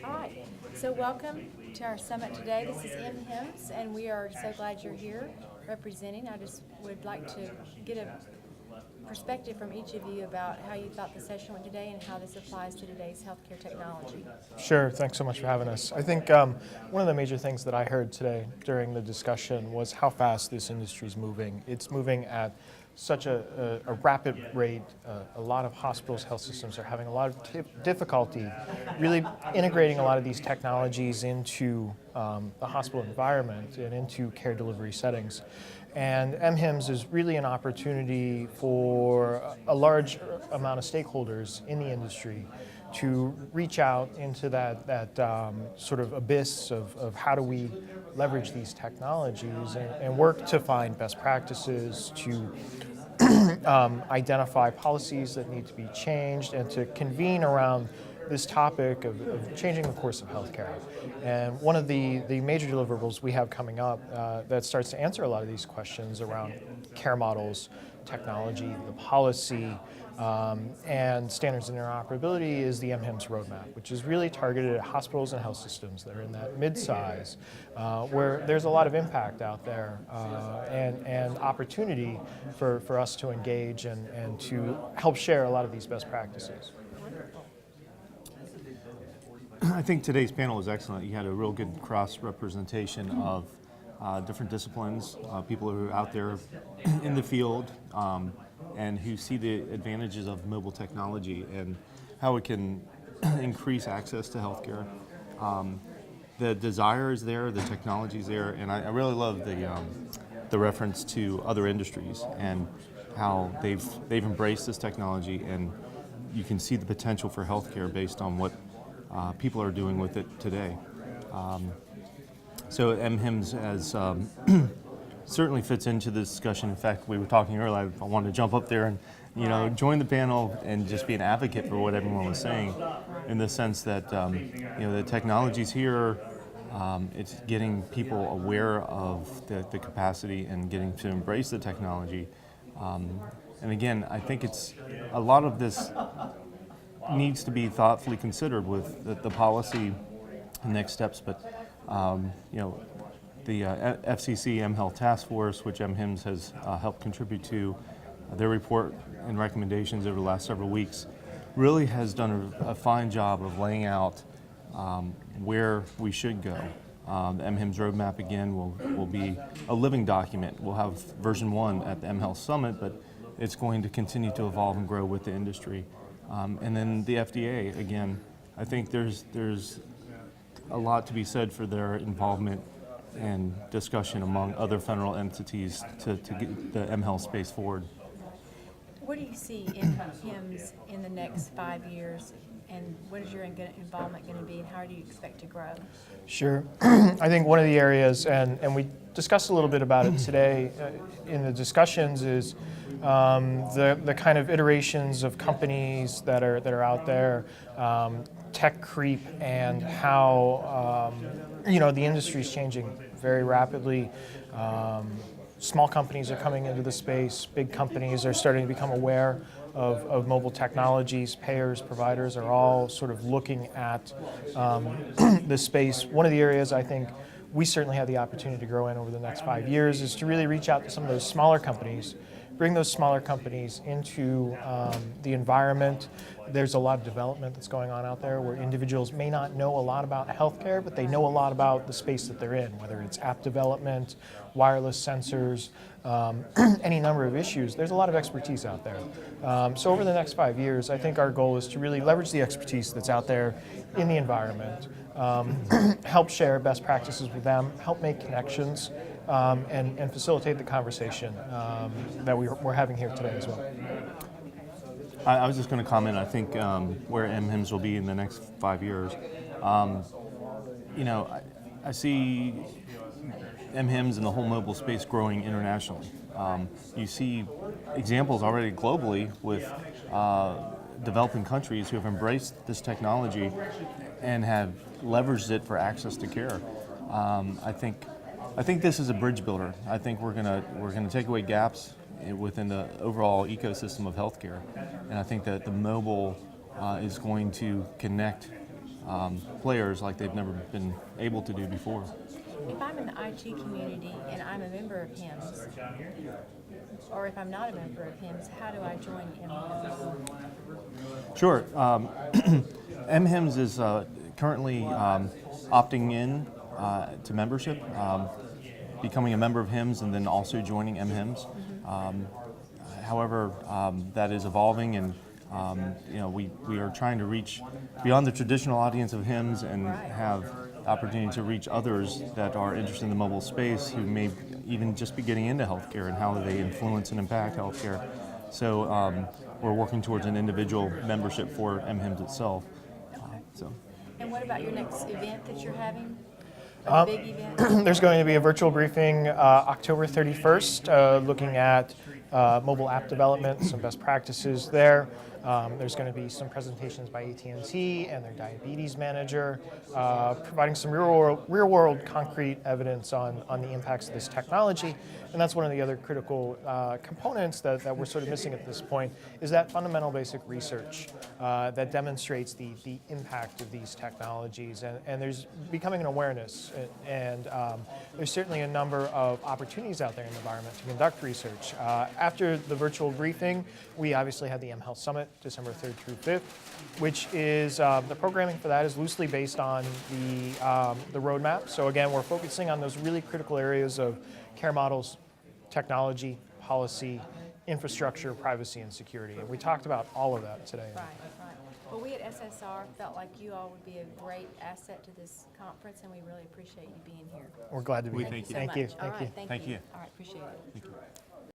All right, so welcome to our summit today. This is MHIMS, and we are so glad you're here representing. I just would like to get a perspective from each of you about how you thought the session went today and how this applies to today's healthcare technology. Sure, thanks so much for having us. I think one of the major things that I heard today during the discussion was how fast this industry is moving. It's moving at such a rapid rate. A lot of hospitals, health systems are having a lot of difficulty really integrating a lot of these technologies into the hospital environment and into care delivery settings. And MHIMS is really an opportunity for a large amount of stakeholders in the industry to reach out into that sort of abyss of how do we leverage these technologies and work to find best practices, to identify policies that need to be changed, and to convene around this topic of changing the course of healthcare. And one of the major deliverables we have coming up that starts to answer a lot of these questions around care models, technology, the policy, and standards and interoperability is the MHIMS roadmap, which is really targeted at hospitals and health systems that are in that mid-size, where there's a lot of impact out there and opportunity for us to engage and to help share a lot of these best practices. I think today's panel was excellent. You had a real good cross-representation of different disciplines, people who are out there in the field and who see the advantages of mobile technology and how it can increase access to healthcare. The desire is there, the technology is there, and I really love the reference to other industries and how they've embraced this technology, and you can see the potential for healthcare based on what people are doing with it today. So MHIMS as certainly fits into the discussion. In fact, we were talking earlier, I wanted to jump up there and join the panel and just be an advocate for what everyone was saying, in the sense that the technology's here, it's getting people aware of the capacity and getting to embrace the technology. And again, I think it's a lot of this needs to be thoughtfully considered with the policy and next steps, but the FCC mHealth Task Force, which MHIMS has helped contribute to, their report and recommendations over the last several weeks really has done a fine job of laying out where we should go. The MHIMS roadmap, again, will be a living document. We'll have version 1 at the mHealth Summit, but it's going to continue to evolve and grow with the industry. And then the FDA, again, I think there's a lot to be said for their involvement and discussion among other federal entities to get the mHealth space forward. What do you see in HIMS in the next 5 years, and what is your involvement going to be, and how do you expect to grow? Sure. I think one of the areas, and we discussed a little bit about it today in the discussions, is the kind of iterations of companies that are out there, tech creep, and how the industry is changing very rapidly. Small companies are coming into the space. Big companies are starting to become aware of mobile technologies. Payers, providers are all sort of looking at this space. One of the areas I think we certainly have the opportunity to grow in over the next 5 years is to really reach out to some of those smaller companies, bring those smaller companies into the environment. There's a lot of development that's going on out there where individuals may not know a lot about healthcare, but they know a lot about the space that they're in, whether it's app development, wireless sensors, any number of issues. There's a lot of expertise out there. So over the next 5 years, I think our goal is to really leverage the expertise that's out there in the environment, help share best practices with them, help make connections, and facilitate the conversation that we're having here today as well. I was just going to comment, I think where MHIMS will be in the next 5 years. I see MHIMS and the whole mobile space growing internationally. You see examples already globally with developing countries who have embraced this technology and have leveraged it for access to care. I think this is a bridge builder. I think we're gonna take away gaps within the overall ecosystem of healthcare, and I think that the mobile is going to connect players like they've never been able to do before. If I'm in the IT community and I'm a member of HIMSS, or if I'm not a member of HIMSS, how do I join MHIMSS? Sure. MHIMSS is currently opting in to membership, becoming a member of HIMSS, and then also joining MHIMSS. However, that is evolving, and we are trying to reach beyond the traditional audience of HIMSS and have the opportunity to reach others that are interested in the mobile space who may even just be getting into healthcare and how they influence and impact healthcare. So we're working towards an individual membership for MHIMSS itself. So. And what about your next event that you're having? A big event? There's going to be a virtual briefing October 31st looking at mobile app development, some best practices there. There's going to be some presentations by AT&T and their diabetes manager, providing some real-world concrete evidence on the impacts of this technology. And that's one of the other critical components that we're sort of missing at this point, is that fundamental basic research that demonstrates the impact of these technologies. And there's becoming an awareness, and there's certainly a number of opportunities out there in the environment to conduct research. After the virtual briefing, we obviously had the mHealth Summit, December 3rd through 5th, which is, the programming for that is loosely based on the roadmap. So again, we're focusing on those really critical areas of care models, technology, policy, infrastructure, privacy, and security. And we talked about all of that today. Right. Well, we at SSR felt like you all would be a great asset to this conference, and we really appreciate you being here. We're glad to be here. Thank you. Thank you. So much. All right, Thank you. All right, appreciate it. Thank you.